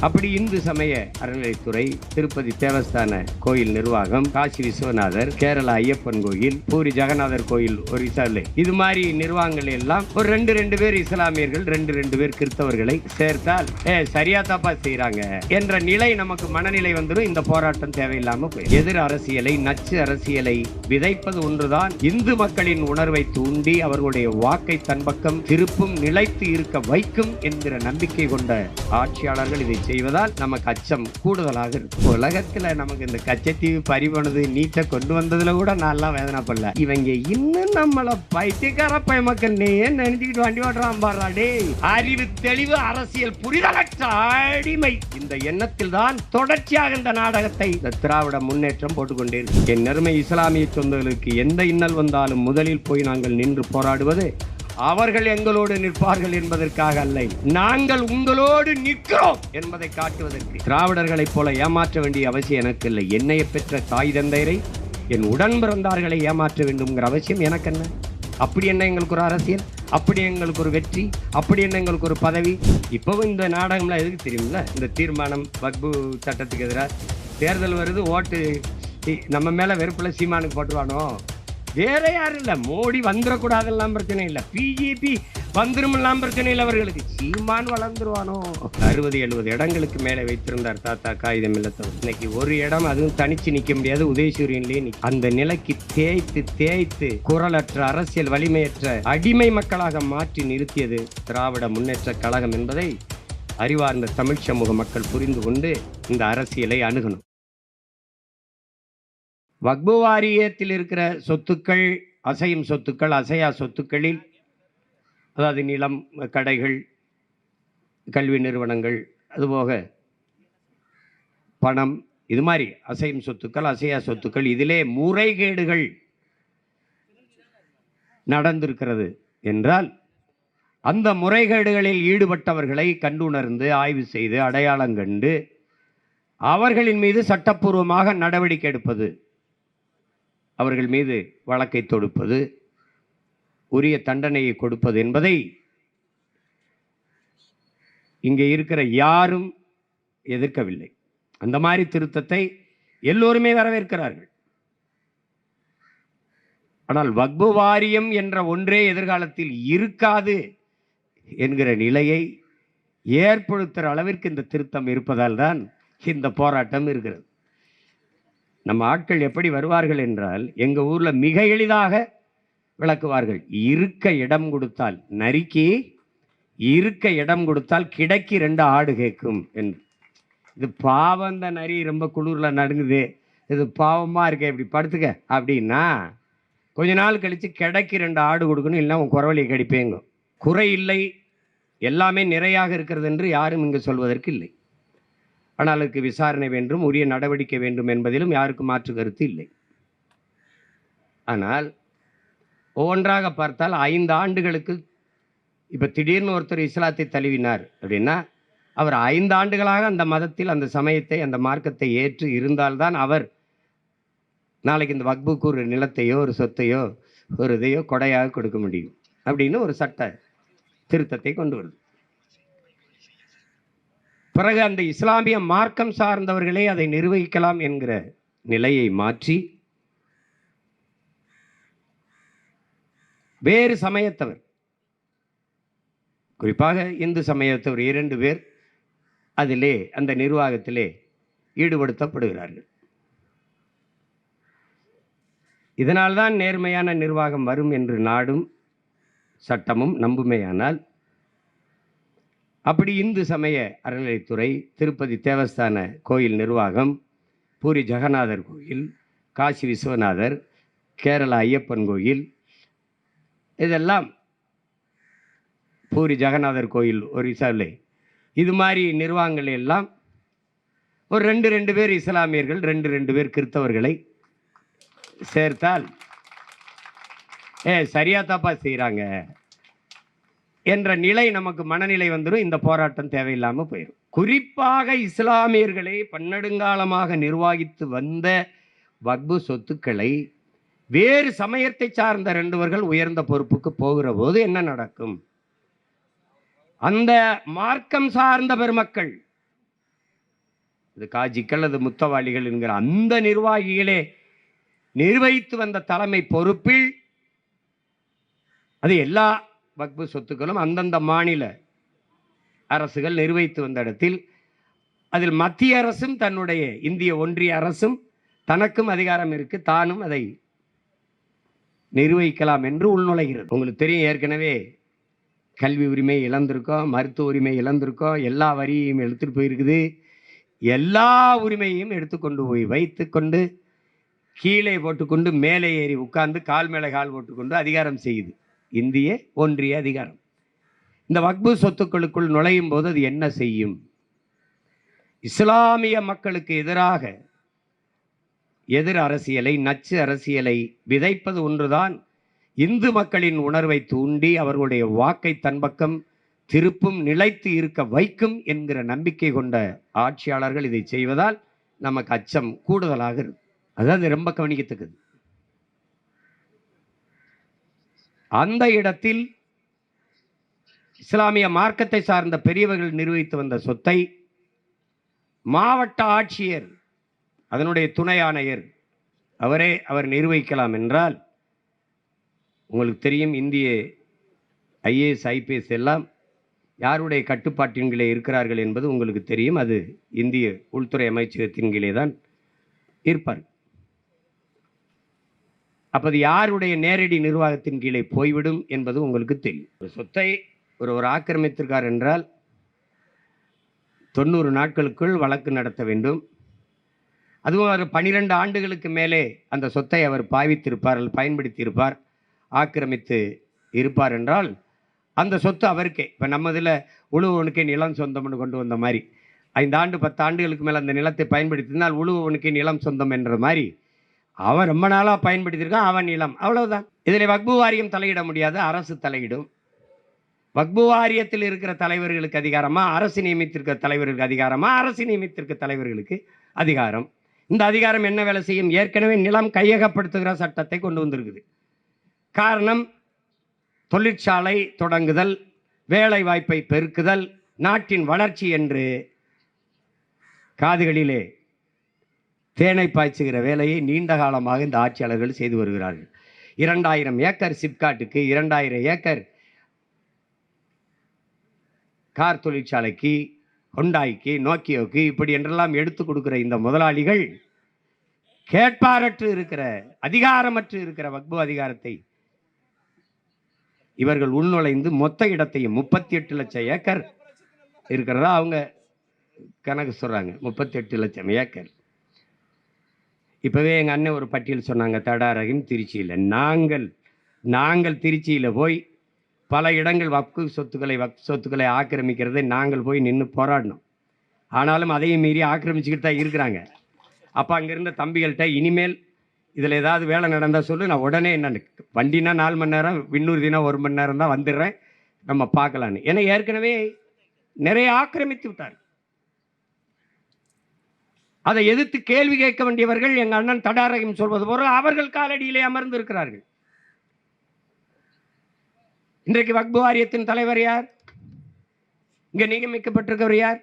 அப்படி இந்து சமய அறநிலைத்துறை, திருப்பதி தேவஸ்தான கோயில் நிர்வாகம், காசி விஸ்வநாதர், கேரளா ஐயப்பன் கோயில், பூரி ஜெகநாதர் கோயில் ஒரிசால இது மாதிரி நிர்வாகங்கள் எல்லாம் ஒரு ரெண்டு பேர் இஸ்லாமியர்கள், ரெண்டு பேர் கிறிஸ்தவர்களை சேர்த்தால் சரியா தப்பா செய்யறாங்க என்ற நிலை நமக்கு மனநிலை வந்துடும். இந்த போராட்டம் தேவையில்லாம போய் எதிர் அரசியலை, நச்சு அரசியலை விதைப்பது ஒன்றுதான் இந்து மக்களின் உணர்வை தூண்டி அவர்களுடைய வாக்கை தன் பக்கம் திருப்பும், நிலைத்து இருக்க வைக்கும் என்கிற நம்பிக்கை கொண்ட ஆட்சியாளர்கள் இதை செய்வதால் நமக்கு அச்சம் கூடுதலாக இருக்கு. உலகத்துல நமக்கு இந்த கச்சத்தீவு பறிபோனது, நீட்டை கொண்டு வந்ததுல கூட நான் வேதனைப்படல. இவங்க இன்னும் நம்மள பைத்தியக்கார மக்கள் நினைச்சுக்கிட்டு வண்டி ஓட்டுறான் பாடுறாடே. அறிவு தெளிவு, அரசியல் புரிதலற்ற அடிமை, இந்த எண்ணத்தில் தான் தொடர்ச்சியாக இந்த நாடகத்தை திராவிட முன்னேற்றம் போட்டுக்கொண்டே இருக்கு. என் நெருமை இஸ்லாமிய சொந்தங்களுக்கு எந்த இன்னல் வந்தாலும் முதலில் போய் நாங்கள் நின்று போராடுவது அவர்கள் எங்களோடு நிற்பார்கள் என்பதற்காக அல்ல, நாங்கள் உங்களோடு நிற்கிறோம் என்பதை காட்டுவதற்கு. திராவிடர்களைப் போல ஏமாற்ற வேண்டிய அவசியம் எனக்கு இல்லை. என்னைய பெற்ற தாய் தந்தையரை, என் உடன் பிறந்தார்களை ஏமாற்ற வேண்டும்ங்கிற அவசியம் எனக்கு என்ன? அப்படி என்ன எங்களுக்கு ஒரு அரசியல், அப்படி எங்களுக்கு ஒரு வெற்றி, அப்படி என்ன எங்களுக்கு ஒரு பதவி? இப்பவும் இந்த நாடகம்லாம் எதுக்கு தெரியுமில்ல? இந்த தீர்மானம், வக்பு சட்டத்துக்கு எதிராக தேர்தல் வருது, ஓட்டு நம்ம மேல வெறுப்புல சீமானுக்கு போட்டுருவானோ? வேற யாரும் இல்ல, மோடி வந்துடக்கூடாதெல்லாம் பிரச்சனை இல்லை, பிஜேபி வந்துருமெல்லாம் பிரச்சனை இல்லை, அவர்களுக்கு சீமான் வளர்ந்துருவானோ? 60-70 இடங்களுக்கு மேலே வைத்திருந்தார் தாத்தா காகிதம் இல்லத்தவர். இன்னைக்கு ஒரு இடம், அதுவும் தனிச்சு நிற்க முடியாது, உதயசூரியன்லேயே அந்த நிலைக்கு தேய்த்து குரலற்ற, அரசியல் வலிமையற்ற அடிமை மக்களாக மாற்றி நிறுத்தியது திராவிட முன்னேற்ற கழகம் என்பதை அறிவார்ந்த தமிழ் சமூக மக்கள் புரிந்து கொண்டு இந்த அரசியலை அணுகணும். வக்பு வாரியத்தில் இருக்கிற சொத்துக்கள், அசையும் சொத்துக்கள், அசையா சொத்துக்களில், அதாவது நிலம், கடைகள், கல்வி நிறுவனங்கள், அதுபோக பணம், இது மாதிரி அசையும் சொத்துக்கள், அசையா சொத்துக்கள், இதிலே முறைகேடுகள் நடந்திருக்கிறது என்றால் அந்த முறைகேடுகளில் ஈடுபட்டவர்களை கண்டுணர்ந்து, ஆய்வு செய்து, அடையாளம் கண்டு அவர்களின் மீது சட்டப்பூர்வமாக நடவடிக்கை எடுப்பது, அவர்கள் மீது வழக்கை தொடுப்பது, உரிய தண்டனையை கொடுப்பது என்பதை இங்கே இருக்கிற யாரும் எதிர்க்கவில்லை. அந்த மாதிரி திருத்தத்தை எல்லோருமே வரவேற்கிறார்கள். ஆனால் வக்பு வாரியம் என்ற ஒன்றே எதிர்காலத்தில் இருக்காது என்கிற நிலையை ஏற்படுத்துகிற அளவிற்கு இந்த திருத்தம் இருப்பதால் தான் இந்த போராட்டம் இருக்கிறது. நம்ம ஆட்கள் எப்படி வருவார்கள் என்றால், எங்கள் ஊரில் மிக எளிதாக விளக்குவார்கள். இருக்க இடம் கொடுத்தால், நரிக்கு இருக்க இடம் கொடுத்தால் கிடைக்கு 2 ஆடு கேட்கும் என்று. இது பாவம், இந்த நரி ரொம்ப குளிரில் நடுங்குது, இது பாவமாக இருக்க, இப்படி படுத்துக்க அப்படின்னா கொஞ்ச நாள் கழித்து கிடைக்கு 2 ஆடு கொடுக்கணும், இல்லை உன் குறவழியை கடிப்பேங்க. குறை இல்லை, எல்லாமே நிறையாக இருக்கிறது என்று யாரும் இங்கு சொல்வதற்கு இல்லை. ஆனால் அதுக்கு விசாரணை வேண்டும், உரிய நடவடிக்கை வேண்டும் என்பதிலும் யாருக்கும் மாற்று கருத்து இல்லை. ஆனால் ஒவ்வொன்றாக பார்த்தால் 5 ஆண்டுகளுக்கு இப்போ திடீர்னு ஒருத்தர் இஸ்லாத்தை தழுவினார் அப்படின்னா, அவர் 5 ஆண்டுகளாக அந்த மதத்தில், அந்த சமயத்தை, அந்த மார்க்கத்தை ஏற்று இருந்தால்தான் அவர் நாளைக்கு இந்த வக்புக்கு ஒரு நிலத்தையோ, ஒரு சொத்தையோ, ஒரு இதையோ கொடையாக கொடுக்க முடியும் அப்படின்னு ஒரு சட்ட திருத்தத்தை கொண்டு வருது. பிறகு அந்த இஸ்லாமிய மார்க்கம் சார்ந்தவர்களே அதை நிர்வகிக்கலாம் என்கிற நிலையை மாற்றி வேறு சமயத்தவர், குறிப்பாக இந்து சமயத்தவர் 2 பேர் அதிலே, அந்த நிர்வாகத்திலே ஈடுபடுத்தப்படுகிறார்கள். இதனால்தான் நேர்மையான நிர்வாகம் வரும் என்று நாடும் சட்டமும் நம்புமையானால், அப்படி இந்து சமய அறநிலைத்துறை, திருப்பதி தேவஸ்தான கோயில் நிர்வாகம், பூரி ஜெகநாதர் கோயில், காசி விஸ்வநாதர், கேரளா ஐயப்பன் கோயில், இதெல்லாம் பூரி ஜெகநாதர் கோயில் ஒரிசால இது மாதிரி நிர்வாகங்கள் எல்லாம் ஒரு ரெண்டு பேர் இஸ்லாமியர்கள், ரெண்டு பேர் கிறிஸ்தவர்களை சேர்த்தால் சரியா தப்பா செய்கிறாங்க என்ற நிலை நமக்கு மனநிலை வந்துடும். இந்த போராட்டம் தேவையில்லாமல் போயிடும். குறிப்பாக இஸ்லாமியர்களை பன்னெடுங்காலமாக நிர்வகித்து வந்த வக்பு சொத்துக்களை வேறு சமயத்தை சார்ந்த 2 உயர்ந்த பொறுப்புக்கு போகிற போது என்ன நடக்கும்? அந்த மார்க்கம் சார்ந்த பெருமக்கள் இது காஜிக்கள் அது முத்தவாளிகள் என்கிற அந்த நிர்வாகிகளே நிர்வகித்து வந்த தலைமை பொறுப்பில் அது எல்லா வக்பு சொத்துக்களும் அந்தந்த மாநில அரசுகள் நிர்வகித்து வந்த இடத்தில் அதில் மத்திய அரசும் தன்னுடைய இந்திய ஒன்றிய அரசும் தனக்கும் அதிகாரம் இருக்கு, தானும் அதை நிர்வகிக்கலாம் என்று உள்நுழைகிறது. உங்களுக்கு தெரியும், ஏற்கனவே கல்வி உரிமை இழந்திருக்கோம், மருத்துவ உரிமை இழந்திருக்கோம், எல்லா வரியையும் எடுத்துட்டு போயிருக்குது. எல்லா உரிமையையும் எடுத்துக்கொண்டு போய் வைத்துக்கொண்டு கீழே போட்டுக்கொண்டு மேலே ஏறி உட்கார்ந்து கால் மேலே கால் போட்டுக்கொண்டு அதிகாரம் செய்யுது இந்திய ஒன்றிய அதிகாரம். இந்த வக்பு சொத்துக்களுக்குள் நுழையும் போது அது என்ன செய்யும்? இஸ்லாமிய மக்களுக்கு எதிராக எதிர் அரசியலை, நச்சு அரசியலை விதைப்பது ஒன்றுதான் இந்து மக்களின் உணர்வை தூண்டி அவர்களுடைய வாக்கை தன் பக்கம் திருப்பும், நிலைத்து இருக்க வைக்கும் என்கிற நம்பிக்கை கொண்ட ஆட்சியாளர்கள் இதை செய்வதால் நமக்கு அச்சம் கூடுதலாக இருக்கு. அதாவது ரொம்ப கவனிக்கத்தக்கது. அந்த இடத்தில் இஸ்லாமிய மார்க்கத்தை சார்ந்த பெரியவர்கள் நிர்வகித்து வந்த சொத்தை மாவட்ட ஆட்சியர், அதனுடைய துணை ஆணையர் அவர் நிர்வகிக்கலாம் என்றால், உங்களுக்கு தெரியும் இந்திய ஐஏஎஸ் ஐபிஎஸ் எல்லாம் யாருடைய கட்டுப்பாட்டின் கீழே இருக்கிறார்கள் என்பது உங்களுக்கு தெரியும். அது இந்திய உள்துறை அமைச்சகத்தின் கீழே தான் இருப்பார். அப்போது யாருடைய நேரடி நிர்வாகத்தின் கீழே போய்விடும் என்பது உங்களுக்கு தெரியும். ஒரு சொத்தை ஒரு ஆக்கிரமித்திருக்கார் என்றால் 90 நாட்களுக்குள் வழக்கு நடத்த வேண்டும். அதுவும் அவர் 12 ஆண்டுகளுக்கு மேலே அந்த சொத்தை அவர் பாவித்திருப்பார், பயன்படுத்தி இருப்பார், ஆக்கிரமித்து இருப்பார் என்றால் அந்த சொத்து அவருக்கே. இப்போ நம்ம இதில் உழுவனுக்கே நிலம் சொந்தம்னு கொண்டு வந்த மாதிரி 5 ஆண்டு 10 ஆண்டுகளுக்கு மேலே அந்த நிலத்தை பயன்படுத்தினால் உழுவனுக்கே நிலம் சொந்தம் என்ற மாதிரி அவன் ரொம்ப நாளாக பயன்படுத்தியிருக்கான், அவன் நிலம், அவ்வளவுதான். இதில் வக்பு வாரியம் தலையிட முடியாது, அரசு தலையிடும். வக்பு வாரியத்தில் இருக்கிற தலைவர்களுக்கு அதிகாரமா, அரசு நியமித்திருக்கிற தலைவர்களுக்கு அதிகாரமா, அரசு நியமித்திருக்கிற தலைவர்களுக்கு அதிகாரம். இந்த அதிகாரம் என்ன வேலை செய்யும்? ஏற்கனவே நிலம் கையகப்படுத்துகிற சட்டத்தை கொண்டு வந்திருக்குது. காரணம், தொழிற்சாலை தொடங்குதல், வேலை வாய்ப்பை பெருக்குதல், நாட்டின் வளர்ச்சி என்று காதுகளிலே தேனை பாய்ச்சுகிற வேலையை நீண்ட காலமாக இந்த ஆட்சியாளர்கள் செய்து வருகிறார்கள். 2000 ஏக்கர் சிப்காட்டுக்கு, 2000 ஏக்கர் கார் தொழிற்சாலைக்கு, ஹொண்டாய்க்கு, நோக்கியோக்கு, இப்படி என்றெல்லாம் எடுத்து கொடுக்கிற இந்த முதலாளிகள் கேட்பாரற்று இருக்கிற, அதிகாரமற்று இருக்கிற வக்பு அதிகாரத்தை இவர்கள் உள்நுழைந்து மொத்த இடத்தையும் 38 லட்சம் ஏக்கர் இருக்கிறதா அவங்க கணக்கு சொல்றாங்க. 38 லட்சம் ஏக்கர். இப்பவே எங்க அண்ணன் ஒரு பட்டியல் சொன்னாங்க, தடாரகம் திருச்சியில். நாங்கள் திருச்சியில் போய் பல இடங்கள் வக்பு சொத்துக்களை ஆக்கிரமிக்கிறதை நாங்கள் போய் நின்று போராடினோம். ஆனாலும் அதையும் மீறி ஆக்கிரமிச்சுக்கிட்டு தான் இருக்கிறாங்க. அப்போ அங்கிருந்த தம்பிகள்கிட்ட, இனிமேல் இதில் ஏதாவது வேலை நடந்தால் சொல்லு, நான் உடனே என்ன வண்டினா 4 மணி நேரம், விண்ணூறு தினம் 1 மணி நேரம் தான் வந்துடுறேன், நம்ம பார்க்கலான்னு. ஏன்னா ஏற்கனவே நிறைய ஆக்கிரமித்து விட்டார். அதை எதிர்த்து கேள்வி கேட்க வேண்டியவர்கள் எங்கள் அண்ணன் தடாரகம் சொல்வது போல அவர்கள் காலடியிலே அமர்ந்து இருக்கிறார்கள். இன்றைக்கு வக்பு வாரியத்தின் தலைவர் யார்? இங்க நியமிக்கப்பட்டிருக்கவர் யார்?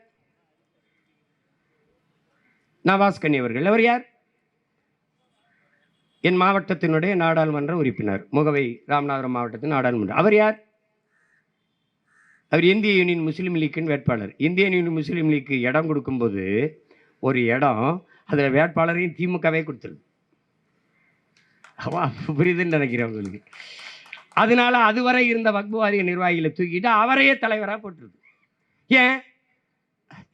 நவாஸ் கனி அவர்கள். அவர் யார்? என் மாவட்டத்தினுடைய நாடாளுமன்ற உறுப்பினர், முகவை ராமநாதபுரம் மாவட்டத்தின் நாடாளுமன்ற. அவர் யார்? அவர் இந்திய யூனியன் முஸ்லீம் லீக்கின் வேட்பாளர். இந்திய யூனியன் முஸ்லீம் லீக்கு இடம் கொடுக்கும்போது ஒரு இடம், அதில் வேட்பாளரையும் திமுகவே கொடுத்துருக்கு. புரியுதுன்னு நினைக்கிறேன் உங்களுக்கு. அதனால அதுவரை இருந்த வக்பு வாரிய நிர்வாகிகளை தூக்கிட்டு அவரையே தலைவராக போட்டுருக்கு. ஏன்?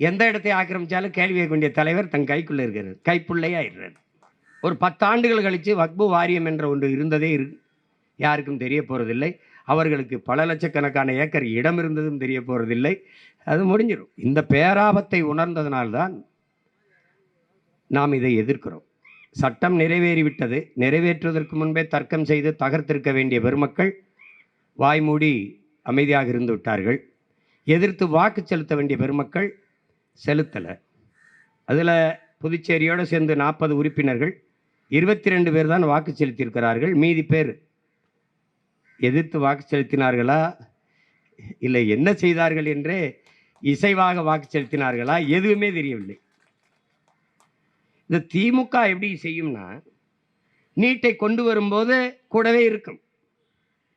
எந்த இடத்தை ஆக்கிரமிச்சாலும் கேள்வி கேட்க வேண்டிய தலைவர் தன் கைக்குள்ளே இருக்கிறார், கைப்புள்ளையாயிடுறார். ஒரு 10 ஆண்டுகள் கழித்து வக்பு வாரியம் என்ற ஒன்று இருந்ததே யாருக்கும் தெரிய போகிறதில்லை. அவர்களுக்கு பல லட்சக்கணக்கான ஏக்கர் இடம் இருந்ததும் தெரிய போகிறதில்லை. அது முடிஞ்சிடும். இந்த பேராபத்தை உணர்ந்ததனால்தான் நாம் இதை எதிர்க்கிறோம். சட்டம் நிறைவேறிவிட்டது. நிறைவேற்றுவதற்கு முன்பே தர்க்கம் செய்து தகர்த்திருக்க வேண்டிய பெருமக்கள் வாய்மூடி அமைதியாக இருந்து விட்டார்கள். எதிர்த்து வாக்கு செலுத்த வேண்டிய பெருமக்கள் செலுத்தலை. அதில் புதுச்சேரியோடு சேர்ந்து 40 உறுப்பினர்கள், 22 பேர் தான் வாக்கு செலுத்தியிருக்கிறார்கள். மீதி பேர் எதிர்த்து வாக்கு செலுத்தினார்களா, இல்லை என்ன செய்தார்கள் என்றே இசைவாக வாக்கு செலுத்தினார்களா, எதுவுமே தெரியவில்லை. இந்த திமுக எப்படி செய்யும்னா, நீட்டை கொண்டு வரும்போது கூடவே இருக்கும்.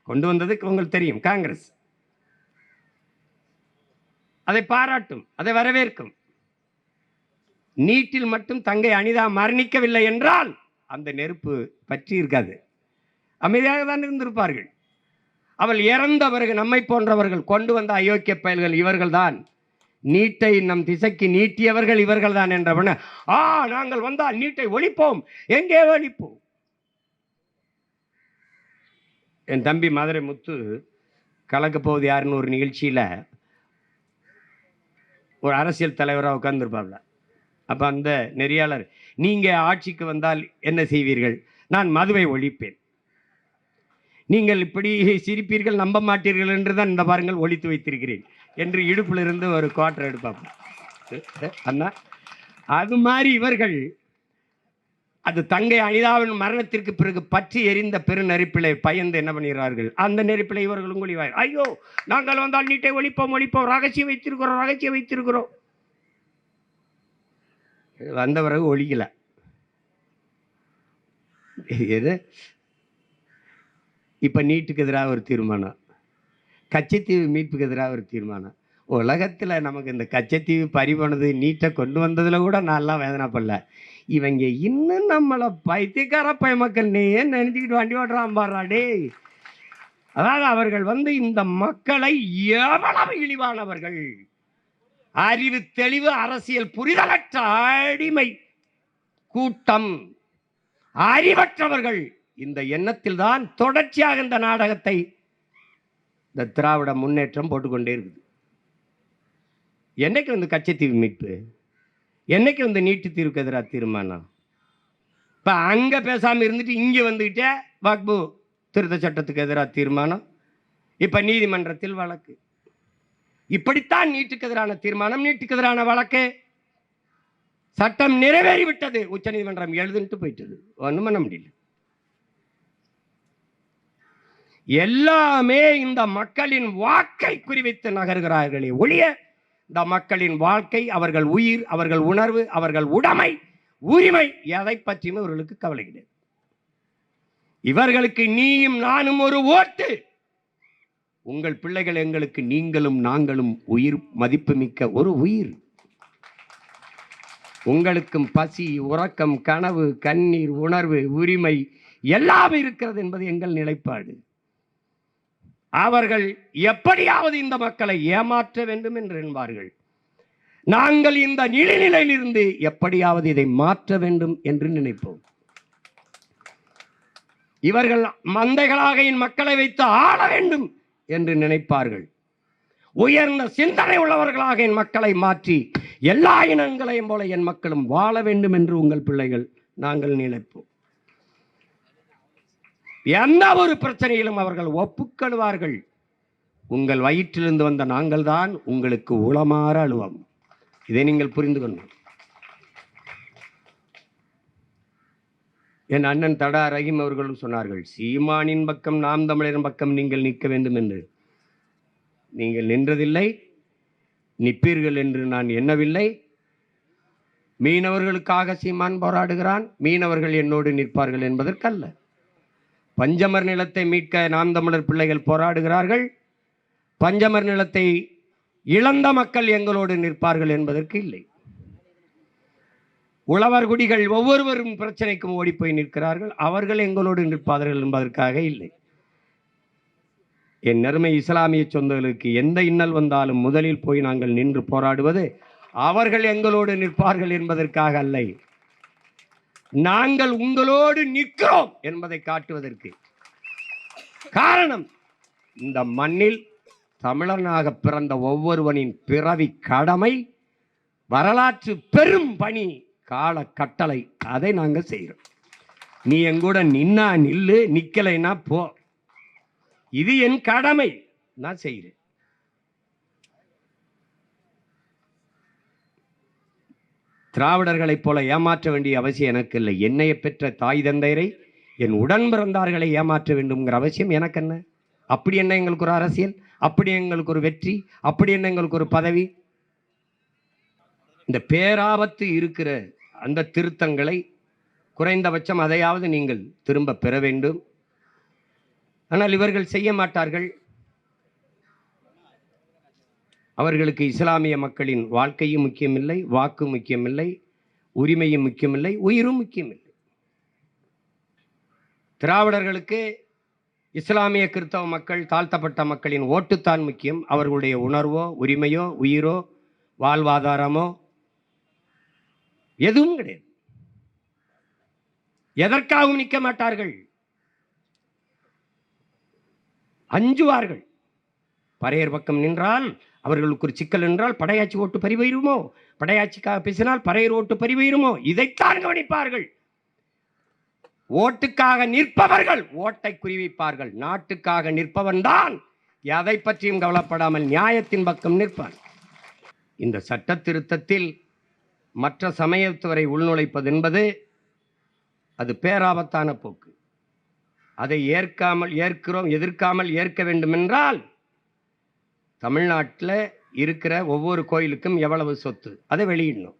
கொண்டு வந்ததுக்கு உங்களுக்கு தெரியும், காங்கிரஸ் அதை பாராட்டும், அதை வரவேற்கும். நீட்டில் மட்டும் தங்கை அனிதா மரணிக்கவில்லை என்றால் அந்த நெருப்பு பற்றி இருக்காது, அமைதியாக தான் இருந்திருப்பார்கள். அவள் இறந்த பிறகு நம்மை போன்றவர்கள் கொண்டு வந்த அயோக்கிய பயல்கள் இவர்கள்தான், நீட்டை நம் திசைக்கு நீட்டியவர்கள் இவர்கள் தான் என்றவன, நாங்கள் வந்தால் நீட்டை ஒழிப்போம், எங்கே ஒழிப்போம். என் தம்பி மதுரை முத்து கலக்க போகுது யாருன்னு ஒரு நிகழ்ச்சியில் ஒரு அரசியல் தலைவராக உட்கார்ந்துருப்பாப்ல. அப்போ அந்த நெறியாளர், நீங்கள் ஆட்சிக்கு வந்தால் என்ன செய்வீர்கள்? நான் மதுவை ஒழிப்பேன். நீங்கள் இப்படி சிரிப்பீர்கள், நம்ப மாட்டீர்கள் என்று தான் இந்த பாருங்கள் ஒழித்து வைத்திருக்கிறேன் என்று இடுப்பிலிருந்து ஒரு குவார்டர் எடுப்பாங்க அண்ணா. அது மாதிரி இவர்கள் அது தங்கை அனிதாவின் மரணத்திற்கு பிறகு பற்றி எரிந்த பெரு நெருப்பிலை பயந்து என்ன பண்ணுகிறார்கள், அந்த நெருப்பிலை இவர்களும் ஒளிவாய், ஐயோ நாங்கள் வந்தால் நீட்டை ஒழிப்போம் ஒழிப்போம், ரகசியம் வைத்திருக்கிறோம். வந்த பிறகு ஒழிக்கல. எது இப்ப நீட்டுக்கு எதிராக ஒரு தீர்மானம், கச்சத்தீவு மீட்புக்கு எதிராக ஒரு தீர்மானம். உலகத்துல நமக்கு இந்த கச்சத்தீவு பறிபோனது, நீட்டை கொண்டு வந்ததுல கூட நான்லாம் வேதனைப்படல. இவங்க இன்னும் நம்மளை பைத்தியக்கார மக்கள் நீயே நினைச்சுக்கிட்டு வண்டி ஓட்டுறான் பாடுறாடே. அதாவது அவர்கள் இந்த மக்களை எவ்வளவு இழிவானவர்கள், அறிவு தெளிவு அரசியல் புரிதலற்ற அடிமை கூட்டம், அறிவற்றவர்கள். இந்த எண்ணத்தில் தான் தொடர்ச்சியாக இந்த நாடகத்தை இந்த திராவிட முன்னேற்றம் போட்டுக்கொண்டே இருக்குது. என்னைக்கு கச்சத்தீவு மீட்பு, என்னைக்கு நீட்டு தீர்வுக்கு எதிராக தீர்மானம்? இப்போ அங்கே பேசாமல் இருந்துட்டு இங்கே வந்துக்கிட்டே வக்பு திருத்த சட்டத்துக்கு எதிராக தீர்மானம், இப்போ நீதிமன்றத்தில் வழக்கு. இப்படித்தான் நீட்டுக்கு எதிரான தீர்மானம், நீட்டுக்கு எதிரான வழக்கு. சட்டம் நிறைவேறிவிட்டது, உச்ச நீதிமன்றம் எழுதுன்ட்டு போயிட்டது, ஒன்றும் பண்ண முடியல. எல்லாமே இந்த மக்களின் வாக்கை குறிவைத்து நகர்கிறார்களே ஒழிய இந்த மக்களின் வாழ்க்கை, அவர்கள் உயிர், அவர்கள் உணர்வு, அவர்கள் உடைமை, உரிமை எதை பற்றியும் இவர்களுக்கு கவலை கிடையாது. இவர்களுக்கு நீயும் நானும் ஒரு ஓட்டு, உங்கள் பிள்ளைகள் எங்களுக்கு நீங்களும் நாங்களும் உயிர் மதிப்புமிக்க ஒரு உயிர். உங்களுக்கும் பசி, உறக்கம், கனவு, கண்ணீர், உணர்வு, உரிமை எல்லாம் இருக்கிறது என்பது எங்கள் நிலைப்பாடு. அவர்கள் எப்படியாவது இந்த மக்களை ஏமாற்ற வேண்டும் என்று என்பார்கள். நாங்கள் இந்த நிலையிலிருந்து எப்படியாவது இதை மாற்ற வேண்டும் என்று நினைப்போம். இவர்கள் மந்தைகளாக என் மக்களை வைத்து ஆள வேண்டும் என்று நினைப்பார்கள். உயர்ந்த சிந்தனை உள்ளவர்களாக என் மக்களை மாற்றி எல்லா இனங்களையும் போல என் மக்களும் வாழ வேண்டும் என்று உங்கள் பிள்ளைகள் நாங்கள் நினைப்போம். எந்த ஒரு பிரச்சனையிலும் அவர்கள் ஒப்புக்கொள்வார்கள். உங்கள் வயிற்றிலிருந்து வந்த நாங்கள் தான் உங்களுக்கு உளமாற அழுவோம். இதை நீங்கள் புரிந்து கொள்ளணும். என் அண்ணன் தடா ரஹீம் அவர்களும் சொன்னார்கள், சீமானின் பக்கம் நாம் தமிழரின் பக்கம் நீங்கள் நிற்க வேண்டும் என்று. நீங்கள் நின்றதில்லை, நிற்பீர்கள் என்று நான் எண்ணவில்லை. மீனவர்களுக்காக சீமான் போராடுகிறான், மீனவர்கள் என்னோடு நிற்பார்கள் என்பதற்கல்ல. பஞ்சமர் நிலத்தை மீட்க நாம் தமிழர் பிள்ளைகள் போராடுகிறார்கள், பஞ்சமர் நிலத்தை இழந்த மக்கள் எங்களோடு நிற்பார்கள் என்பதற்கு இல்லை. உழவர் குடிகள் ஒவ்வொருவரும் பிரச்சனைக்கும் ஓடிப்போய் நிற்கிறார்கள், அவர்கள் எங்களோடு நிற்பார்கள் என்பதற்காக இல்லை. என் நறுமை இஸ்லாமிய சொந்தங்களுக்கு எந்த இன்னல் வந்தாலும் முதலில் போய் நாங்கள் நின்று போராடுவது அவர்கள் எங்களோடு நிற்பார்கள் என்பதற்காக அல்ல, நாங்கள் உங்களோடு நிற்கிறோம் என்பதை காட்டுவதற்கு. காரணம், இந்த மண்ணில் தமிழனாக பிறந்த ஒவ்வொருவனின் பிறவி கடமை, வரலாற்று பெரும் பணி, கால கட்டளை, அதை நாங்கள் செய்கிறோம். நீ எங்கூட நின்னா நில்லு, நிக்கலைன்னா போ, இது என் கடமை, நான் செய்கிறேன். திராவிடர்களைப் போல ஏமாற்ற வேண்டிய அவசியம் எனக்கு இல்லை. என்னைய பெற்ற தாய் தந்தையரை, என் உடன் பிறந்தார்களை ஏமாற்ற வேண்டும்ங்கிற அவசியம் எனக்கு என்ன? அப்படி என்ன எங்களுக்கு ஒரு அரசியல், அப்படி எங்களுக்கு ஒரு வெற்றி, அப்படி என்ன எங்களுக்கு ஒரு பதவி? இந்த பேராபத்து இருக்கிற அந்த திருத்தங்களை குறைந்தபட்சம் அதையாவது நீங்கள் திரும்ப பெற வேண்டும். ஆனால் இவர்கள் செய்ய மாட்டார்கள். அவர்களுக்கு இஸ்லாமிய மக்களின் வாழ்க்கையும் முக்கியமில்லை, வாக்கு முக்கியமில்லை, உரிமையும் முக்கியமில்லை, உயிரும் முக்கியமில்லை. திராவிடர்களுக்கு இஸ்லாமிய கிறிஸ்தவ மக்கள், தாழ்த்தப்பட்ட மக்களின் ஓட்டுத்தான் முக்கியம். அவர்களுடைய உணர்வோ, உரிமையோ, உயிரோ, வாழ்வாதாரமோ எதுவும் கிடையாது. எதற்காகவும் நிற்க மாட்டார்கள், அஞ்சுவார்கள். பறையர் பக்கம் நின்றால் அவர்களுக்கு ஒரு சிக்கல் என்றால் படையாட்சி ஓட்டு பறிபோயிருமோ, படையாட்சிக்காக பேசினால் பறையர் ஓட்டு பறிபோயிருமோ, இதைத்தான் கவனிப்பார்கள். ஓட்டுக்காக நிற்பவர்கள் ஓட்டை குறிவிப்பார்கள். நாட்டுக்காக நிற்பவன் தான் எதை பற்றியும் கவலைப்படாமல் நியாயத்தின் பக்கம் நிற்பான். இந்த சட்ட திருத்தத்தில் மற்ற சமயத்தவரை உள்நுழைப்பது என்பது அது பேராபத்தான போக்கு. அதை எதிர்க்காமல் ஏற்க வேண்டும் என்றால் தமிழ்நாட்டில் இருக்கிற ஒவ்வொரு கோயிலுக்கும் எவ்வளவு சொத்து அதை வெளியிடணும்.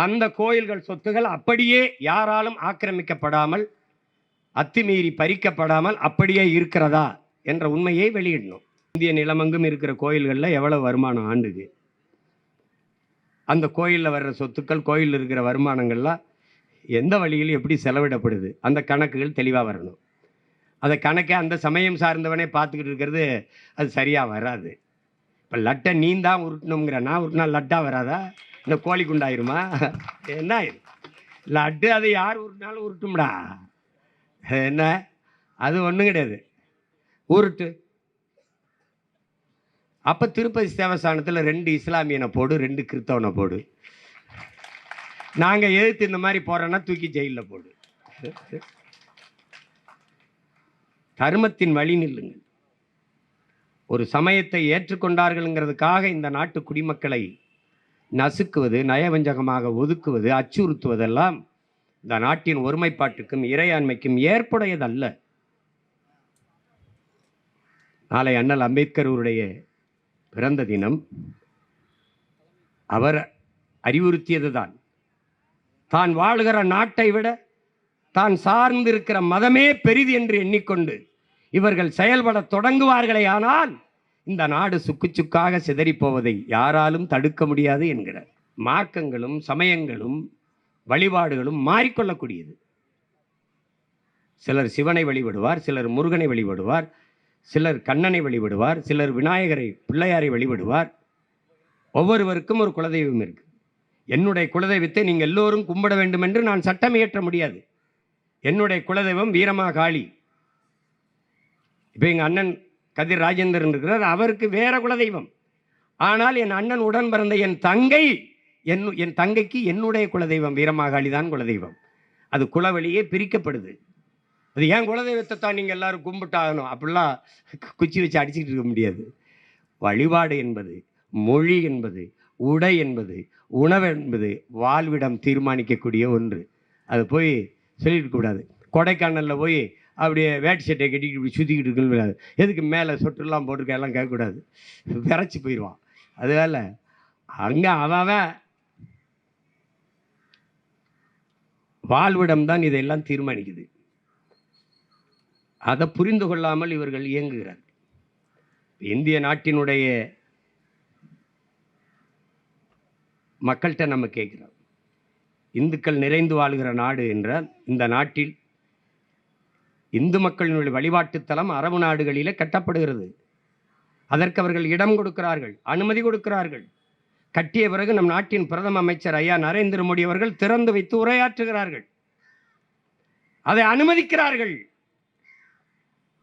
அந்த கோயில்கள் சொத்துகள் அப்படியே யாராலும் ஆக்கிரமிக்கப்படாமல், அத்துமீறி பறிக்கப்படாமல் அப்படியே இருக்கிறதா என்ற உண்மையை வெளியிடணும். இந்திய நிலமெங்கும் இருக்கிற கோயில்களில் எவ்வளவு வருமானம் ஆண்டுக்கு, அந்த கோயிலில் வர்ற சொத்துக்கள், கோயிலில் இருக்கிற வருமானங்கள்லாம் எந்த வழியில் எப்படி செலவிடப்படுது, அந்த கணக்குகள் தெளிவாக வரணும். அந்த கணக்கை அந்த சமயம் சார்ந்தவனே பார்த்துக்கிட்டு இருக்கிறது அது சரியாக வராது. இப்போ லட்டை நீந்தான் உருட்டணுங்கிற, நான் உருட்டினா லட்டாக வராதா, இந்த கோழி குண்டாயிருமா என்ன ஆயிரும்? லட்டு அது யார் உருட்டினாலும் உருட்டும்டா, என்ன அது ஒன்றும் கிடையாது, உருட்டு. அப்போ திருப்பதி தேவஸ்தானத்தில் 2 இஸ்லாமியனை போடு, 2 கிறிஸ்தவனை போடு. நாங்கள் எதிர்த்து இந்த மாதிரி போகிறோன்னா தூக்கி ஜெயிலில் போடு. தர்மத்தின் வழி நில்லுங்கள். ஒரு சமயத்தை ஏற்றுக்கொண்டார்கள்ங்கிறதுக்காக இந்த நாட்டு குடிமக்களை நசுக்குவது, நயவஞ்சகமாக ஒதுக்குவது, அச்சுறுத்துவதெல்லாம் இந்த நாட்டின் ஒருமைப்பாட்டுக்கும் இறையாண்மைக்கும் ஏற்புடையதல்ல. நாளை அண்ணல் அம்பேத்கர் அவருடைய பிறந்த தினம். அவர் அறிவுறுத்தியதுதான், தான் வாழ்கிற நாட்டை விட தான் சார்ந்திருக்கிற மதமே பெரிது என்று எண்ணிக்கொண்டு இவர்கள் செயல்பட தொடங்குவார்களே ஆனால் இந்த நாடு சுக்கு சுக்காக சிதறிப்போவதை யாராலும் தடுக்க முடியாது என்கிறார். மார்க்கங்களும் சமயங்களும் வழிபாடுகளும் மாறிக்கொள்ளக்கூடியது. சிலர் சிவனை வழிபடுவார், சிலர் முருகனை வழிபடுவார், சிலர் கண்ணனை வழிபடுவார், சிலர் விநாயகரை, பிள்ளையாரை வழிபடுவார். ஒவ்வொருவருக்கும் ஒரு குலதெய்வம் இருக்கு. என்னுடைய குலதெய்வத்தை நீங்கள் எல்லோரும் கும்பிட வேண்டும் என்று நான் சட்டம் இயற்ற முடியாது. என்னுடைய குலதெய்வம் வீரமாகாளி. இப்போ எங்கள் அண்ணன் கதிர் ராஜேந்திரன் இருக்கிறார், அவருக்கு வேற குலதெய்வம். ஆனால் என் அண்ணன் உடன் பிறந்த என் தங்கைக்கு என்னுடைய குலதெய்வம் வீரமாகாளி தான் குலதெய்வம். அது குலவழியே பிரிக்கப்படுது. அது ஏன் குலதெய்வத்தை தான் நீங்கள் எல்லாரும் கும்பிட்டாகணும் அப்படிலாம் குச்சி வச்சு அடிச்சுக்கிட்டு இருக்க முடியாது. வழிபாடு என்பது, மொழி என்பது, உடை என்பது, உணவு என்பது வாழ்விடம் தீர்மானிக்கக்கூடிய ஒன்று. அது போய் சொல்லிட்டு கூடாது. கொடைக்கானலில் போய் அப்படியே வேட்டி சட்டை கட்டிக்கிட்டு இப்படி சுற்றிக்கிட்டு இருக்குன்னு எதுக்கு மேலே சொட்டுலாம் போட்டிருக்க எல்லாம் கேட்கக்கூடாது, விரைச்சி போயிடுவான். அதனால அங்கே அவன் வாழ்விடம் தான் இதையெல்லாம் தீர்மானிக்குது. அதை புரிந்து கொள்ளாமல் இவர்கள் இயங்குகிறார். இந்திய நாட்டினுடைய மக்கள்கிட்ட நம்ம கேட்கிறோம், இந்துக்கள் நிறைந்து வாழ்கிற நாடு என்றால் இந்த நாட்டில் இந்து மக்களினுடைய வழிபாட்டுத்தலம் அரபு நாடுகளிலே கட்டப்படுகிறது. அதற்கு அவர்கள் இடம் கொடுக்கிறார்கள், அனுமதி கொடுக்கிறார்கள். கட்டிய பிறகு நம் நாட்டின் பிரதம அமைச்சர் ஐயா நரேந்திர மோடி அவர்கள் திறந்து வைத்து உரையாற்றுகிறார்கள், அதை அனுமதிக்கிறார்கள்.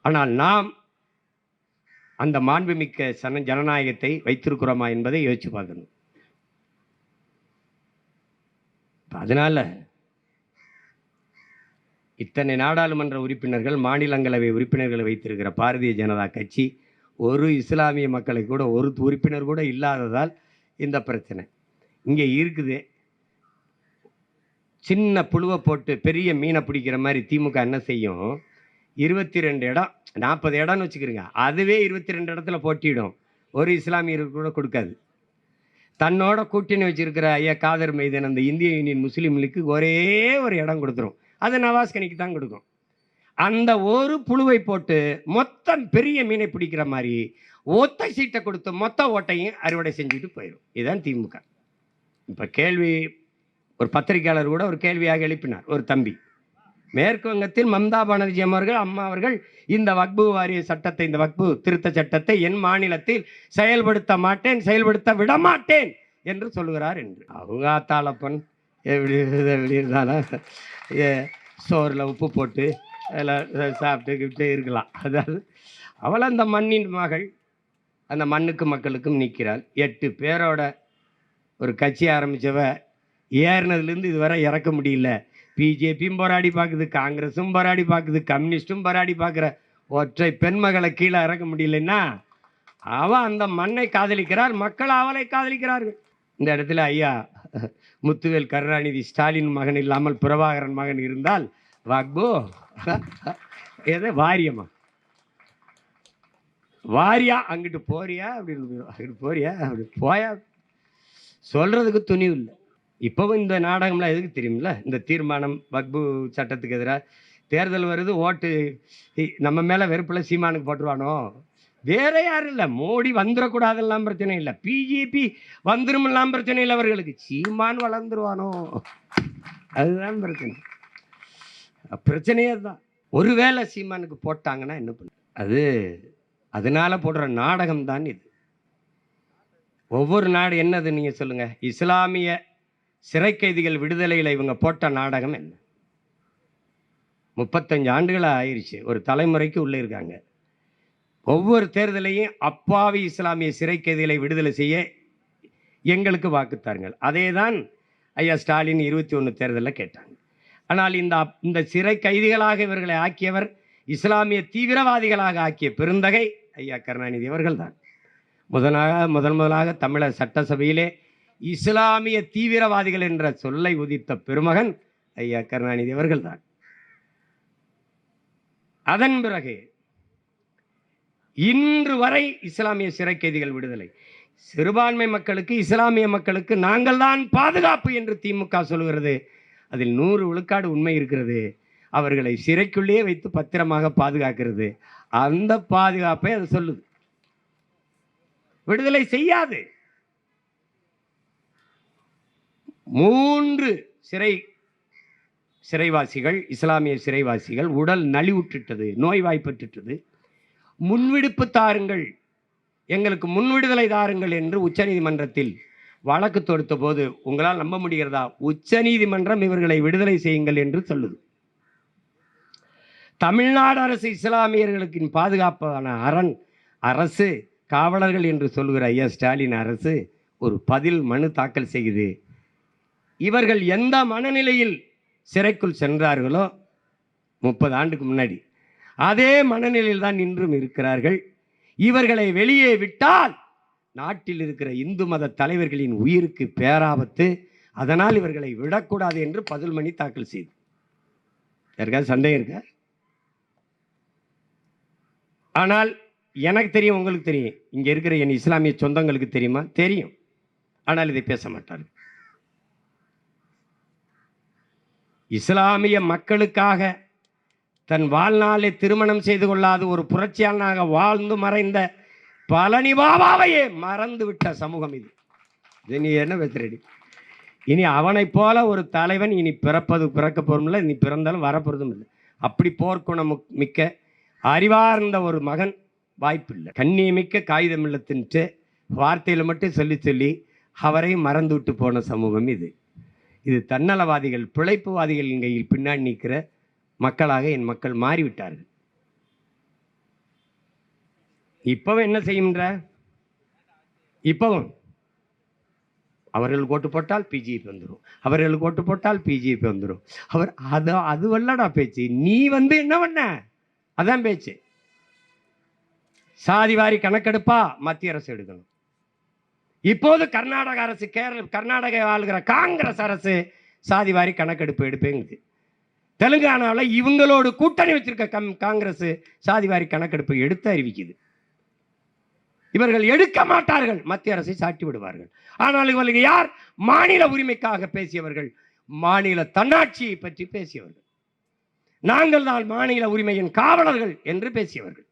ஆனால் நாம் அந்த மாண்புமிக்க ஜனநாயகத்தை வைத்திருக்கிறோமா என்பதை யோசிச்சு பார்க்கணும். அதனால இத்தனை நாடாளுமன்ற உறுப்பினர்கள், மாநிலங்களவை உறுப்பினர்களை வைத்திருக்கிற பாரதிய ஜனதா கட்சி ஒரு இஸ்லாமிய மக்களை கூட ஒரு உறுப்பினர் கூட இல்லாததால் இந்த பிரச்சனை இங்கே இருக்குது. சின்ன புழுவை போட்டு பெரிய மீனை பிடிக்கிற மாதிரி திமுக என்ன செய்யும், 22 இடம் 40 இடம்னு வச்சுக்கிறீங்க, அதுவே 22 இடத்துல போட்டியிடும், ஒரு இஸ்லாமியருக்கு கூட கொடுக்காது. தன்னோட கூட்டணி வச்சிருக்கிற ஐயா காதர் மைதன் அந்த இந்திய யூனியன் முஸ்லீம் லீக்கு ஒரே ஒரு இடம் கொடுத்துரும். அது நவாஸ் கனிக்கு தான் கொடுக்கும். அந்த ஒரு புழுவை போட்டு மொத்தம் பெரிய மீனை பிடிக்கிற மாதிரி ஒத்த சீட்டை கொடுத்து மொத்த ஓட்டையும் அறுவடை செஞ்சுட்டு போயிடும். இதுதான் திமுக. இப்போ கேள்வி ஒரு பத்திரிகையாளர் கூட ஒரு கேள்வியாக எழுப்பினார். ஒரு தம்பி, மேற்கு வங்கத்தில் மம்தா பானர்ஜி அவர்கள் அம்மா அவர்கள் இந்த வக்பு வாரிய சட்டத்தை, இந்த வக்பு திருத்த சட்டத்தை என் மாநிலத்தில் செயல்படுத்த மாட்டேன், செயல்படுத்த விட மாட்டேன் என்று சொல்லுகிறார் என்று. அவங்க ஆத்தாளப்பன் எப்படி இருந்தாலும் சோறில் உப்பு போட்டு அதில் சாப்பிட்டுக்கிட்டே இருக்கலாம். அதாவது அவள் அந்த மண்ணின் மகள், அந்த மண்ணுக்கு மக்களுக்கும் நிற்கிறாள். 8 பேரோட ஒரு கட்சி ஆரம்பித்தவ ஏறினதுலேருந்து இதுவரை இறக்க முடியல. பிஜேபியும் போராடி பார்க்குது, காங்கிரஸும் போராடி பார்க்குது, கம்யூனிஸ்ட்டும் போராடி பார்க்குற ஒற்றை பெண்மகளை கீழே இறக்க முடியலன்னா அவள் அந்த மண்ணை காதலிக்கிறார், மக்கள் அவளை காதலிக்கிறார்கள். இந்த இடத்துல ஐயா முத்துவேல் கருணாநிதி ஸ்டாலின் மகன் இல்லாமல் பிரபாகரன் மகன் இருந்தால் வக்பு எதை வாரியமா வாரியா அங்கிட்டு போறியா அப்படின்னு, அங்கிட்டு போறியா அப்படி போயா சொல்றதுக்கு துணிவு இல்லை. இப்போவும் இந்த நாடகம்லாம் எதுக்கு தெரியுமில்ல? இந்த தீர்மானம் வக்பு சட்டத்துக்கு எதிராக தேர்தல் வருது, ஓட்டு நம்ம மேலே வெறுப்பில் சீமானுக்கு போட்டுருவானோ, வேற யாரும் இல்லை. மோடி வந்துடக்கூடாதெல்லாம் பிரச்சனை இல்லை, பிஜேபி வந்துருமெல்லாம் பிரச்சனை இல்லை. அவர்களுக்கு சீமான் வளர்ந்துருவானோ, அதுதான் பிரச்சனை. பிரச்சனையே தான். ஒருவேளை சீமானுக்கு போட்டாங்கன்னா என்ன பண்ண, அது அதனால போடுற நாடகம் தான் இது. ஒவ்வொரு நாடு என்னது நீங்கள் சொல்லுங்கள். இஸ்லாமிய சிறை கைதிகள் விடுதலையில் இவங்க போட்ட நாடகம் என்ன? 35 ஆண்டுகளாக ஆயிடுச்சு, ஒரு தலைமுறைக்கு உள்ளே இருக்காங்க. ஒவ்வொரு தேர்தலையும் அப்பாவி இஸ்லாமிய சிறை கைதிகளை விடுதலை செய்ய எங்களுக்கு வாக்குத்தாருங்கள். அதே தான் ஐயா ஸ்டாலின் 21 தேர்தலில் கேட்டாங்க. ஆனால் இந்த சிறை கைதிகளாக இவர்களை ஆக்கியவர், இஸ்லாமிய தீவிரவாதிகளாக ஆக்கிய பெருந்தகை ஐயா கருணாநிதி அவர்கள் தான். முதலாக தமிழக சட்டசபையிலே இஸ்லாமிய தீவிரவாதிகள் என்ற சொல்லை உதித்த பெருமகன் ஐயா கருணாநிதி அவர்கள் தான். அதன் பிறகு இன்று வரை இஸ்லாமிய சிறை கைதிகள் விடுதலை, சிறுபான்மை மக்களுக்கு, இஸ்லாமிய மக்களுக்கு நாங்கள் தான் பாதுகாப்பு என்று திமுக சொல்கிறது. அதில் 100 விழுக்காடு உண்மை இருக்கிறது. அவர்களை சிறைக்குள்ளேயே வைத்து பத்திரமாக பாதுகாக்கிறது. அந்த பாதுகாப்பை அது சொல்லுது, விடுதலை செய்யாது. 3 சிறைவாசிகள், இஸ்லாமிய சிறைவாசிகள் உடல் நலிவுற்றுட்டது, நோய்வாய்ப்பட்டுட்டது. முன்விடுப்பு தாருங்கள், எங்களுக்கு முன்விடுதலை தாருங்கள் என்று உச்சநீதிமன்றத்தில் வழக்கு தொடுத்த போது உங்களால் நம்ப முடிகிறதா? உச்சநீதிமன்றம் இவர்களை விடுதலை செய்யுங்கள் என்று சொல்லுது. தமிழ்நாடு அரசு இஸ்லாமியர்களுக்கு பாதுகாப்பான அரசு, காவலர்கள் என்று சொல்லுகிற ஐயா ஸ்டாலின் அரசு ஒரு பதில் மனு தாக்கல் செய்யுது. இவர்கள் எந்த மனநிலையில் சிறைக்குள் சென்றார்களோ 30 ஆண்டுக்கு முன்னாடி, அதே மனநிலையில் தான் இன்றும் இருக்கிறார்கள். இவர்களை வெளியே விட்டால் நாட்டில் இருக்கிற இந்து மத தலைவர்களின் உயிருக்கு பேராபத்து, அதனால் இவர்களை விடக்கூடாது என்று பதில் மனு தாக்கல் செய்து. யாருக்காவது சந்தேகம் இருக்க? ஆனால் எனக்கு தெரியும், உங்களுக்கு தெரியும், இங்கே இருக்கிற என் இஸ்லாமிய சொந்தங்களுக்கு தெரியுமா? தெரியும். ஆனால் இதை பேச மாட்டார்கள். இஸ்லாமிய மக்களுக்காக தன் வாழ்நாளை திருமணம் செய்து கொள்ளாத ஒரு புரட்சியாளனாக வாழ்ந்து மறைந்த பழனி பாபாவையே மறந்து விட்ட சமூகம் இது. இது நீ என்ன பேசுறடி? இனி அவனை போல ஒரு தலைவன் இனி பிறக்க போறதும் இல்லை, இனி பிறந்தாலும் வரப்போறதும் இல்லை. அப்படி போர்க்குணம் மிக்க அறிவார்ந்த ஒரு மகன் வாய்ப்பில்லை. கண்ணியமிக்க காகிதம் இல்லத்தின்ட்டு வார்த்தையில் மட்டும் சொல்லி அவரை மறந்து விட்டு போன சமூகம் இது. இது தன்னலவாதிகள், பிழைப்புவாதிகள் கையில் பின்னாடி நிற்கிற மக்களாக என் மக்கள் மாறிவிட்டார்கள். இப்பவும் என்ன செய்கின்ற? இப்பவும் அவர்களுக்கு ஓட்டு போட்டால் பிஜேபி வந்துடும், அவர்களுக்கு ஓட்டு போட்டால் பிஜேபி வந்துடும். அது வல்லடா பேச்சு. நீ என்ன பண்ண? அதான் பேச்சு. சாதிவாரி கணக்கெடுப்பா மத்திய அரசு எடுக்கணும். இப்போது கர்நாடக அரசு, கர்நாடக ஆளுகிற காங்கிரஸ் அரசு சாதிவாரி கணக்கெடுப்பு எடுப்பேங்குது. தெலுங்கானாவில் இவங்களோடு கூட்டணி வச்சிருக்க காங்கிரஸ் சாதிவாரி கணக்கெடுப்பு எடுத்து அறிவிக்குது. இவர்கள் எடுக்க மாட்டார்கள், மத்திய அரசை சாட்டி விடுவார்கள். ஆனால் இவர்கள் யார்? மாநில உரிமைக்காக பேசியவர்கள், மாநில தன்னாட்சியை பற்றி பேசியவர்கள், நாங்கள் தான் மாநில உரிமையின் காவலர்கள் என்று பேசியவர்கள்.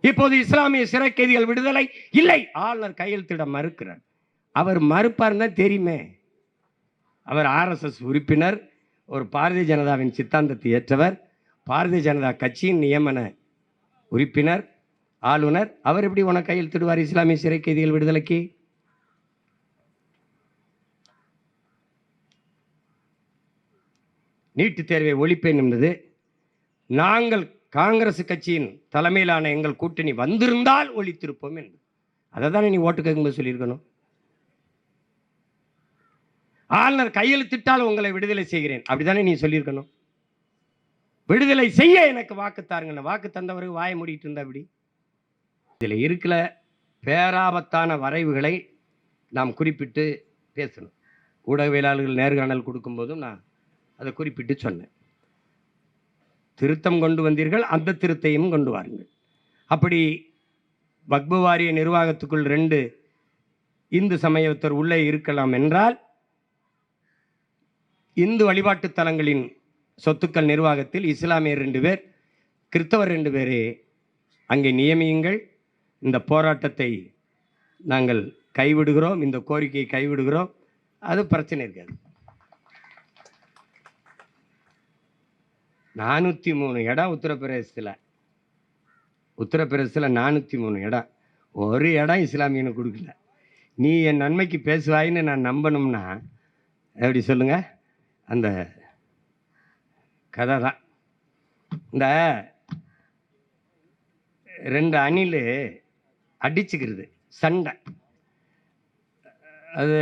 இப்போது இஸ்லாமிய சிறை கைதிகள் விடுதலை இல்லை, ஆளுநர் கையெழுத்திட மறுக்கிறார். அவர் மறுப்பார் தான் தெரியுமே. அவர் RSS உறுப்பினர், ஒரு பாரதிய ஜனதாவின் சித்தாந்தத்தை ஏற்றவர், பாரதிய ஜனதா கட்சியின் நியமன உறுப்பினர், ஆளுநர். அவர் எப்படி உனக்கு கையெழுத்திடுவார் இஸ்லாமிய சிறை கைதிகள் விடுதலைக்கு? நீட்டுத் தேர்வை ஒழிப்பேன் என்பது நாங்கள் காங்கிரஸ் கட்சியின் தலைமையிலான எங்கள் கூட்டணி வந்திருந்தால் ஒழித்திருப்போம் என்று. அதை தானே நீ ஓட்டு கேட்கும்போது சொல்லியிருக்கணும். ஆளுநர் கையெழுத்திட்டால் உங்களை விடுதலை செய்கிறேன், அப்படித்தானே நீ சொல்லியிருக்கணும். விடுதலை செய்ய எனக்கு வாக்கு தாருங்க, வாக்கு தந்தவருக்கு வாய மூடிட்டு இருந்தா அப்படி. இதில் இருக்கிற பேராபத்தான வரைவுகளை நாம் குறிப்பிட்டு பேசணும். ஊடகவியலாளர்கள் நேர்காணல் கொடுக்கும்போதும் நான் அதை குறிப்பிட்டு சொன்னேன். திருத்தம் கொண்டு வந்தீர்கள், அந்த திருத்தையும் கொண்டு வாருங்கள். அப்படி வக்பு வாரிய நிர்வாகத்துக்குள் 2 இந்து சமயத்தர் உள்ளே இருக்கலாம் என்றால், இந்து வழிபாட்டு தலங்களின் சொத்துக்கள் நிர்வாகத்தில் இஸ்லாமியர் 2 பேர், கிறிஸ்தவர் 2 பேரே அங்கே நியமியுங்கள். இந்த போராட்டத்தை நாங்கள் கைவிடுகிறோம், இந்த கோரிக்கையை கைவிடுகிறோம். அது பிரச்சனை இருக்காது. 403 இடம் உத்தரப்பிரதேசத்தில் 403 இடம், ஒரு இடம் இஸ்லாமியனுக்கு கொடுக்கல. நீ என் நன்மைக்கு பேசுவாயின்னு நான் நம்பணும்னா எப்படி சொல்லுங்க? அந்த கதை தான். இந்த 2 அணில் அடிச்சுக்கிறது, சண்டை. அது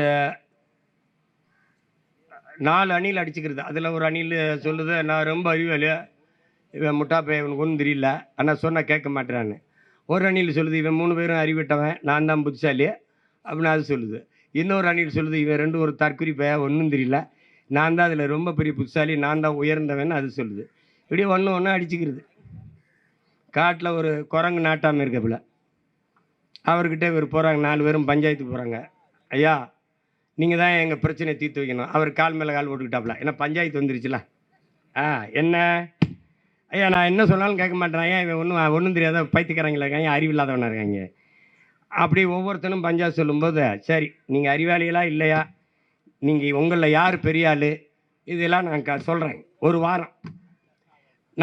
4 அணில் அடிச்சுக்கிறது. அதில் ஒரு அணில் சொல்லுது, நான் ரொம்ப அறிவாளி, இவன் முட்டாப்பை, இவனுக்கு ஒன்றும் தெரியல, ஆனால் சொன்னால் கேட்க மாட்டேறான்னு. ஒரு அணில் சொல்லுது, இவன் 3 பேரும் அறிவிட்டவன், நான் தான் புத்திசாலி அப்படின்னு அது சொல்லுது. இன்னொரு அணில் சொல்லுது, இவன் 2 ஒரு தற்குறி பையன், ஒன்றும் தெரியல, நான் தான் அதில் ரொம்ப பெரிய புத்திசாலி, நான் தான் உயர்ந்தவன் அது சொல்லுது. இப்படி ஒன்று அடிச்சுக்கிறது. காட்டில் ஒரு குரங்கு நாட்டாமல் இருக்கப்பல, அவர்கிட்ட இவர் போகிறாங்க, 4 பேரும் பஞ்சாயத்துக்கு போகிறாங்க. ஐயா, நீங்கள் தான் எங்கள் பிரச்சனையை தீர்த்து வைக்கணும். அவர் கால் மேலே கால் போட்டுக்கிட்டாப்புல, ஏன்னா பஞ்சாயத்து வந்துருச்சுல. என்ன ஐயா, நான் என்ன சொன்னாலும் கேட்க மாட்டேன், ஏன் இவன் ஒன்றும் தெரியாத பைத்தியக்காரங்களா இருக்காங்க, அறிவில்லாதவனாக இருக்காங்க. அப்படி ஒவ்வொருத்தனும் பஞ்சாயத்து சொல்லும்போது, சரி நீங்கள் அறிவாளிகளா இல்லையா, நீங்கள் உங்களில் யார் பெரிய ஆள், இதெல்லாம் நான் சொல்கிறேன். ஒரு வாரம்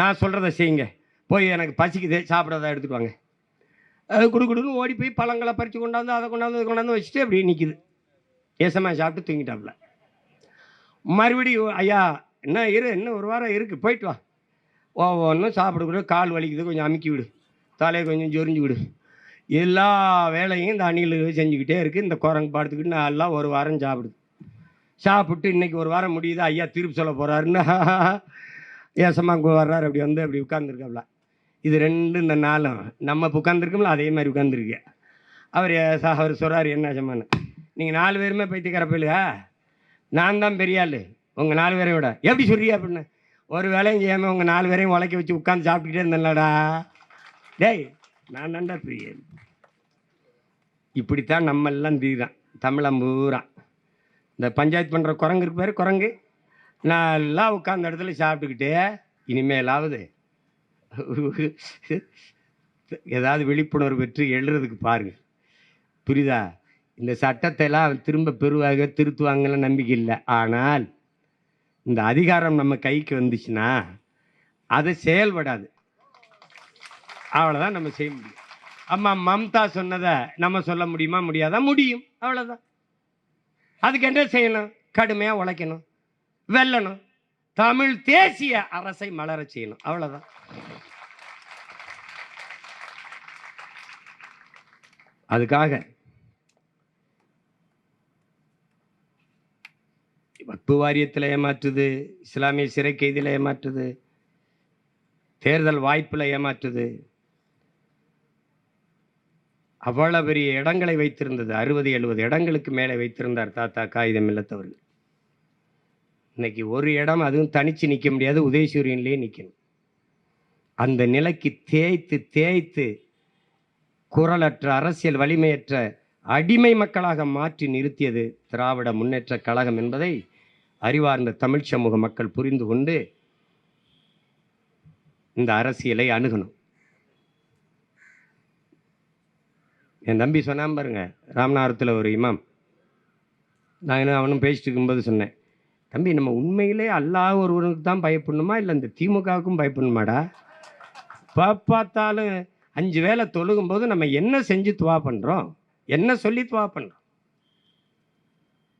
நான் சொல்கிறத செய்யுங்க, போய் எனக்கு பசிக்குது சாப்பிட்றத எடுத்துட்டு வாங்க. அது கொடுக்குன்னு ஓடி போய் பழங்களை பறித்து கொண்டாந்து அதை கொண்டாந்து வச்சுட்டு அப்படி நிற்கிது. ஏசமாக சாப்பிட்டு தூங்கிட்டாப்புல. மறுபடியும் ஐயா இன்னும் ஒரு வாரம் இருக்குது, போயிட்டு வா. ஒவ்வொன்றும் சாப்பிடக்கூட, கால் வலிக்குது, கொஞ்சம் அமுக்கி விடு, தலையை கொஞ்சம் ஜொரிஞ்சு விடு. எல்லா வேலையும் இந்த அணில் செஞ்சுக்கிட்டே இருக்குது. இந்த குரங்கு படுத்துக்கிட்டு நல்லா ஒரு வாரம் சாப்பிட்டு இன்றைக்கி ஒரு வாரம் முடியுது, ஐயா திருப்பி சொல்ல போகிறாருன்னு ஏசமாக வர்றாரு. அப்படி வந்து அப்படி உட்காந்துருக்காப்புல. இது 2 இந்த 4 நம்ம இப்போ உட்காந்துருக்கோம்ல, அதே மாதிரி உட்காந்துருக்கு. அவர் சொல்கிறார், என்ன சமான்னு, நீங்கள் 4 பேருமே பைத்தியக்கார போயிலுங்க, நான் தான் பெரிய ஆள் உங்கள் 4 பேரை விட, எப்படி சொல்றியா அப்படின்னு. ஒரு வேலையும் செய்யாமல் உங்கள் 4 பேரையும் உழைக்க வச்சு உட்காந்து சாப்பிட்டுக்கிட்டே இருந்தேன்லடா. டேய், நான் தான்டா பெரிய. இப்படித்தான் நம்மெல்லாம் தீதான் தமிழம் பூரா. இந்த பஞ்சாயத்து பண்ணுற குரங்கு இருக்கு பேர், குரங்கு நல்லா உட்காந்த இடத்துல சாப்பிட்டுக்கிட்டே, இனிமேலாவது ஏதாவது விழிப்புணர்வு பெற்று எழுறதுக்கு பாருங்கள், புரியுதா? இந்த சட்டத்தை எல்லாம் திரும்ப பெறுவாங்க, திருத்துவாங்கலாம் நம்பிக்கை இல்லை. ஆனால் இந்த அதிகாரம் நம்ம கைக்கு வந்துச்சுன்னா அது செயல்படாது, அவ்வளோதான் நம்ம செய்ய முடியும். அம்மா மம்தா சொன்னதை நம்ம சொல்ல முடியுமா? முடியாதா? முடியும், அவ்வளோதான். அதுக்கு என்ன செய்யணும்? கடுமையாக உழைக்கணும், வெல்லணும், தமிழ் தேசிய அரசை மலர செய்யணும், அவ்வளோதான். அதுக்காக வக்பு வாரியத்தில் ஏமாற்றுது, இஸ்லாமிய சிறை கைதியில் ஏமாற்றுது, தேர்தல் வாய்ப்பில் ஏமாற்றுது. அவ்வளோ பெரிய இடங்களை வைத்திருந்தது, 60-70 இடங்களுக்கு மேலே வைத்திருந்தார் தாத்தா காகிதம் இல்லத்தவர்கள். இன்னைக்கு ஒரு இடம், அதுவும் தனித்து நிற்க முடியாது, உதயசூரியன்லேயே நிற்கணும். அந்த நிலைக்கு தேய்த்து குரலற்ற அரசியல் வலிமையற்ற அடிமை மக்களாக மாற்றி நிறுத்தியது திராவிட முன்னேற்ற கழகம் என்பதை அறிவார்ந்த தமிழ் சமூக மக்கள் புரிந்து கொண்டு இந்த அரசியலை அணுகணும். என் தம்பி சொன்னான் பாருங்க, ராமநாதத்தில் ஒரு இமாம், நான் அவனும் பேசிட்டு இருக்கும்போது சொன்னேன், தம்பி நம்ம உண்மையிலே அல்லாஹ் ஒருவனுக்கு தான் பயப்படணுமா இல்லை இந்த திமுகவுக்கும் பயப்படணுமாடா? பார்த்தாலும் 5 வேளை தொழுகும்போது நம்ம என்ன செஞ்சு துவா பண்ணுறோம், என்ன சொல்லி துவா பண்ணுறோம்?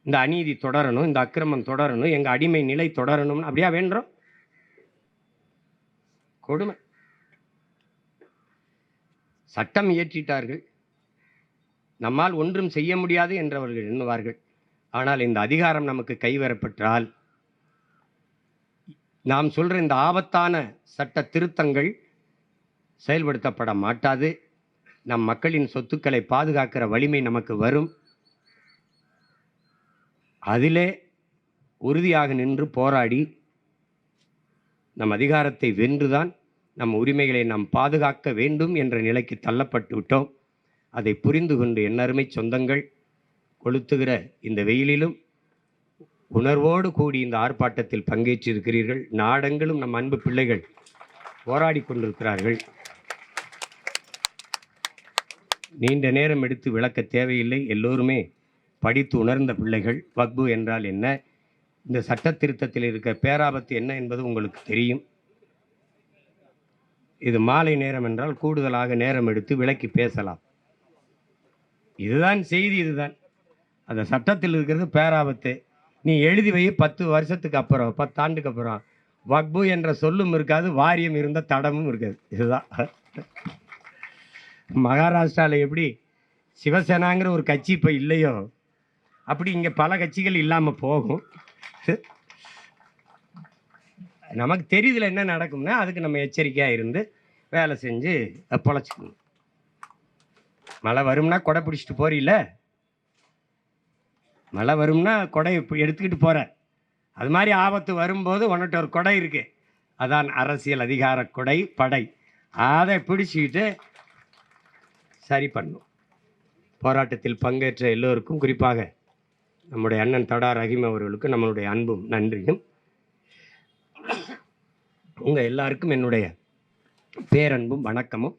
இந்த அநீதி தொடரணும், இந்த அக்கிரமம் தொடரணும், எங்கள் அடிமை நிலை தொடரணும்னு அப்படியா வேண்டுறோம்? கொடுமை. சட்டம் இயற்றிட்டார்கள், நம்மால் ஒன்றும் செய்ய முடியாது என்றவர்கள் எண்ணுவார்கள். ஆனால் இந்த அதிகாரம் நமக்கு கைவரப்பெற்றால் நாம் சொல்கிற இந்த ஆபத்தான சட்ட திருத்தங்கள் செயல்படுத்தப்பட மாட்டாது. நம் மக்களின் சொத்துக்களை பாதுகாக்கிற வலிமை நமக்கு வரும். அதிலே உறுதியாக நின்று போராடி நம் அதிகாரத்தை வென்றுதான் நம் உரிமைகளை நாம் பாதுகாக்க வேண்டும் என்ற நிலைக்கு தள்ளப்பட்டு விட்டோம். அதை புரிந்து கொண்டு எண்ணருமை சொந்தங்கள் கொளுத்துகிற இந்த வெயிலிலும் உணர்வோடு கூடி இந்த ஆர்ப்பாட்டத்தில் பங்கேற்றிருக்கிறீர்கள். நாடெங்கிலும் நம் அன்பு பிள்ளைகள் போராடி கொண்டிருக்கிறார்கள். நீண்ட நேரம் எடுத்து விளக்க தேவையில்லை. எல்லோருமே படித்து உணர்ந்த பிள்ளைகள். வக்பு என்றால் என்ன, இந்த சட்ட திருத்தத்தில் இருக்கிற பேராபத்து என்ன என்பது உங்களுக்கு தெரியும். இது மாலை நேரம் என்றால் கூடுதலாக நேரம் எடுத்து விளக்கி பேசலாம். இதுதான் செய்தி. இதுதான் அந்த சட்டத்தில் இருக்கிறது பேராபத்து. நீ எழுதி வை, 10 வருஷத்துக்கு அப்புறம் 10 ஆண்டுக்கு அப்புறம் வக்பு என்ற சொல்லும் இருக்காது, வாரியம் இருந்த தடமும் இருக்காது. இதுதான் மகாராஷ்டிராவில் எப்படி சிவசேனாங்கிற ஒரு கட்சி இப்போ இல்லையோ, அப்படி இங்கே பல கட்சிகள் இல்லாமல் போகும். நமக்கு தெரியுதுல என்ன நடக்கும்னா அதுக்கு நம்ம எச்சரிக்கையாக இருந்து வேலை செஞ்சு பொழைச்சிக்கணும். மழை வரும்னா கொடை பிடிச்சிட்டு போறீல்ல, மழை வரும்னா கொடை எடுத்துக்கிட்டு போகிற, அது மாதிரி ஆபத்து வரும்போது உன்கிட்ட ஒரு கொடை இருக்குது, அதான் அரசியல் அதிகார கொடை படை. அதை பிடிச்சிக்கிட்டு சரி பண்ணும். போராட்டத்தில் பங்கேற்ற எல்லோருக்கும், குறிப்பாக நம்முடைய அண்ணன் தடா ரஹீம் அவர்களுக்கு நம்மளுடைய அன்பும் நன்றியும். உங்கள் எல்லாருக்கும் என்னுடைய பேரன்பும் வணக்கமும்.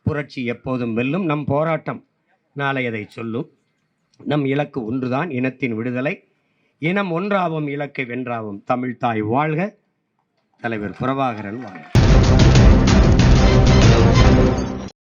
புரட்சி எப்போதும் வெல்லும். நம் போராட்டம் நாளை அதை சொல்லும். நம் இலக்கு ஒன்றுதான், இனத்தின் விடுதலை. இனம் ஒன்றாவும் இலக்கை வென்றாவும். தமிழ் தாய் வாழ்க. தலைவர் பிரபாகரன் வாழ்க.